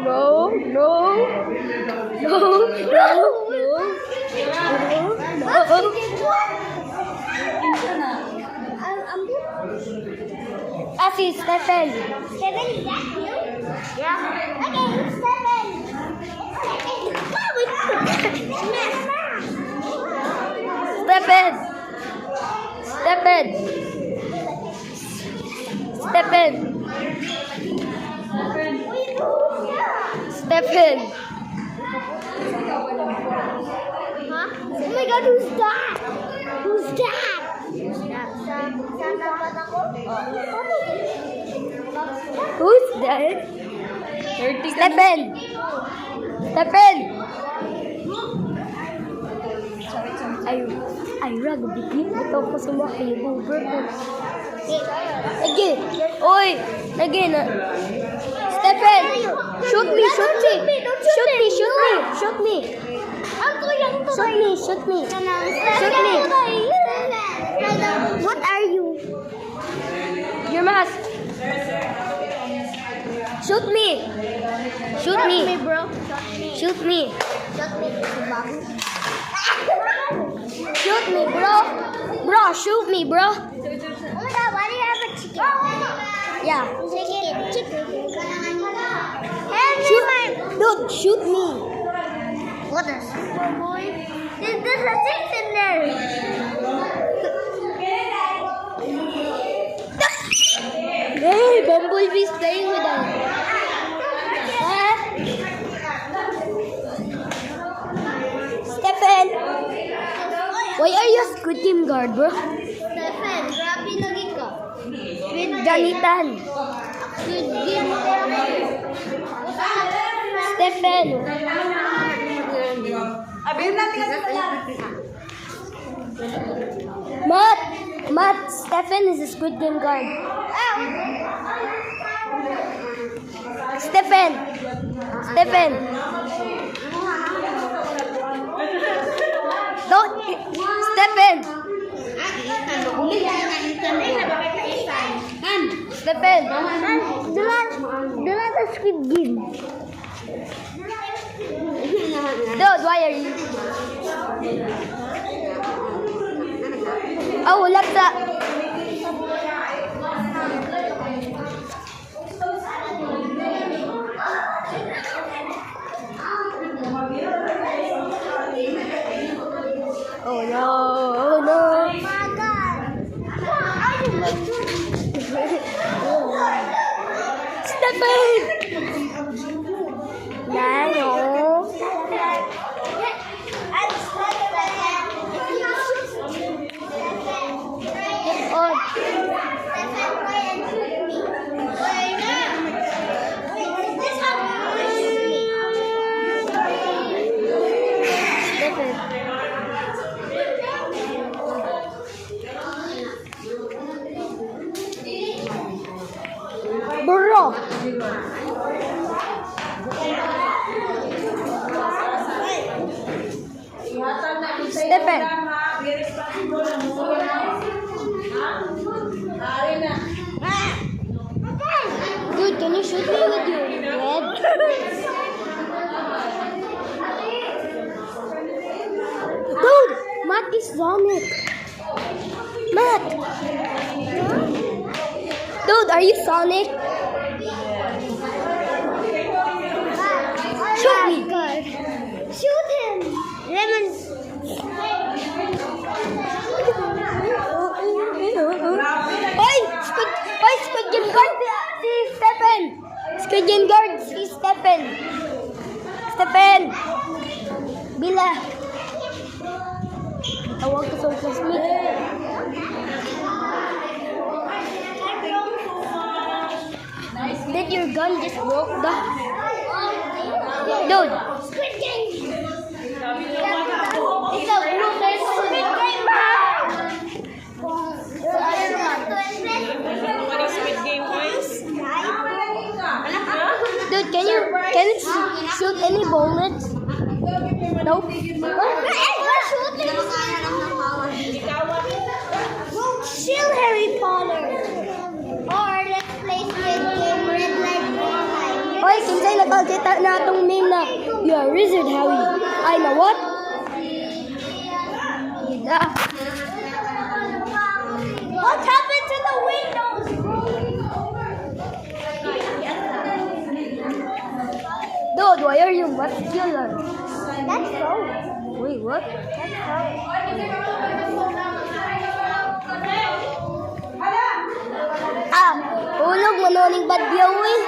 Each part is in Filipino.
no, no, no, no, no. Ah, si Stephen. Stephen, is that you? Yeah. Okay, Stephen. Stephen. Stephen. Stephen. Stephen. Huh? Oh my God, who's that? Who's that? Who's that? Stephen. Stephen. Ay, ragabigin. Ito ko sa mga kayuber ko. Lagi. Oy. Lagi na. Stephen. Shoot me. Shoot me. Shoot me. Shoot me. Shoot me. Shoot me. Shoot me. Shoot me. What are you? Your mask. Shoot me. Shoot me. bro. Shoot me. Shot me, babu. Shoot me, bro. Bro, shoot me, bro. Oh my God, why do you have a chicken? Yeah. Chicken. Dude, shoot me. What is boy? There's a six in there. Hey, Bumblebee's playing with us. Huh? Stephen, why are you a Squid Game guard, bro? Stephen, grabe lagi ka. Janitan. Good game. Stephen. Matt, Stephen is a Squid Game guard. Stephen. Don't. Stephen. Stephen. Do not a Squid Game. Dude, why are you? Oh, wala sa. Oh no, oh no. Oh my God. Stephen! Nano. Get on. Bro. Stephen. Dude, can you shoot me with your head? Dude, Matt is Sonic. Matt. Dude, are you Sonic? Shoot me. God. Shoot him. Lemon. Squid Game guard si Stephen. Squid Game guard si Stephen. Stephen. Bila. Tawag ko sa classmate. Did your gun just broke the... Dude. Squid Game. It's a group. There's Squid Game guard. Dude, can you shoot any bullets? Nope. Chill, Harry Potter. Or let's play Squid Game Red Light, Green Light. Hoy, Ay, kinsay nakakita na itong meme na you're a wizard, Howie. I'm a what? Yeah. What happened to the windows? Dude, why are you muscular? That's so. Wait, what? Ah, hulog manoning badyaw eh.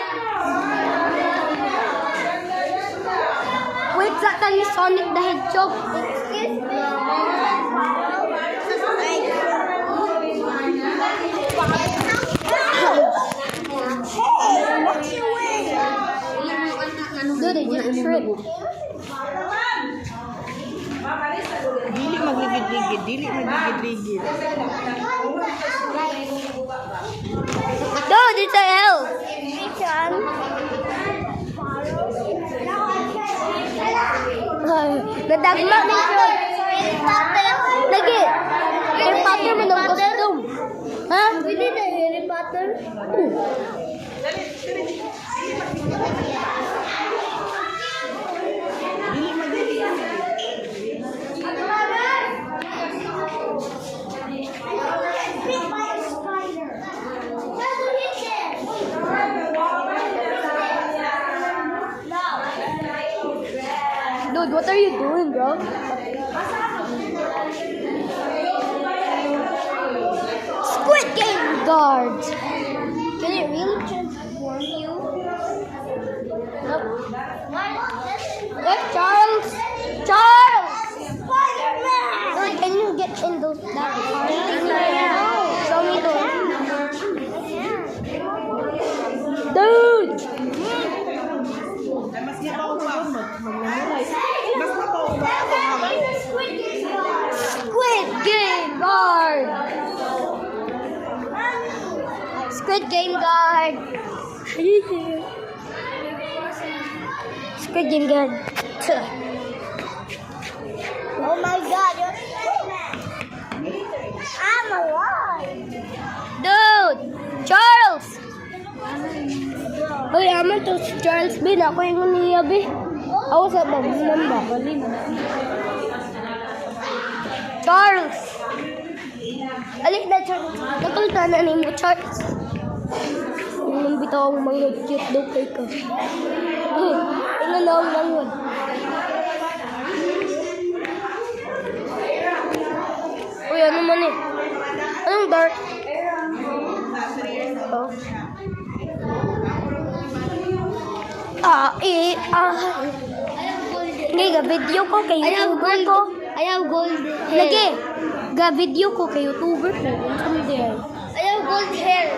Wait, sa tayo Sonic the Hedgehog. Excuse me. Hey, what you wearing? Dude, I just tripped. Dili magligid-ligid, dili magligid-ligid. Dude, it's a hell. Nadagma ni John. Lagi. Harry Potter mo ng costume. Ha? We did a Harry Potter. Dili magligid. Bit by a spider. Dude, what are you doing, bro? Squid Game guard. Can it really transform you? Nope. What, Charles? Charles! Dude, can you get in those that car thing right now? Show me those. Dude! Ay, mas gibaw pa mag-memorize. Mas mabaw pa ako Squid Game guard! Squid Game guard! Squid Game guard. Oh my God, you're I'm alive. Dude! Charles! Uy, aman to si Charles B. Ako yung niya B. Ako sa babunan ba? Charles! Alik na, Charles. Nakulta na ni mo, Charles. Yung nambitaw ang mga cute daw kay ka. Tingnan na ang manghod. Uy, ano man eh? Anong dark? Oh. Hindi, ga-video ko kay YouTuber ko. I have gold hair. Lagi, ga-video ko kay YouTuber ko. Ano there? I have gold hair.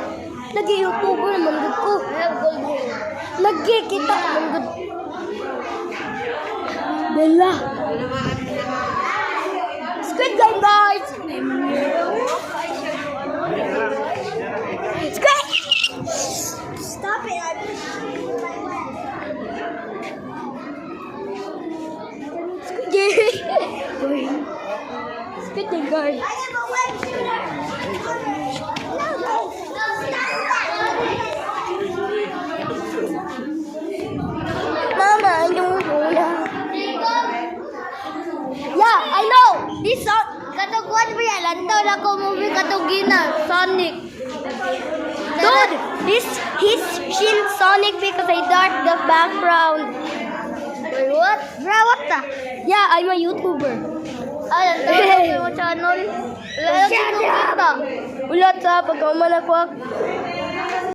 Lagi, YouTuber naman gud ko. I have gold hair. Lagi, kita naman gud. Bella. Squid Game guys! Squid! Stop it. Squid Game! Squid Game guys! I have a web shooter. No, Mama, yung muna. Yeah, I know! This song, Katugwan mo yan. Lantaw na ko movie katugina. Sonic. dude, he's seen Sonic because I dark the background. Wait, what? Bro, what the? Yeah, I'm a YouTuber. Ah, lantaw na mo channel. Wala na kita. Ulat sa pagkauman ako.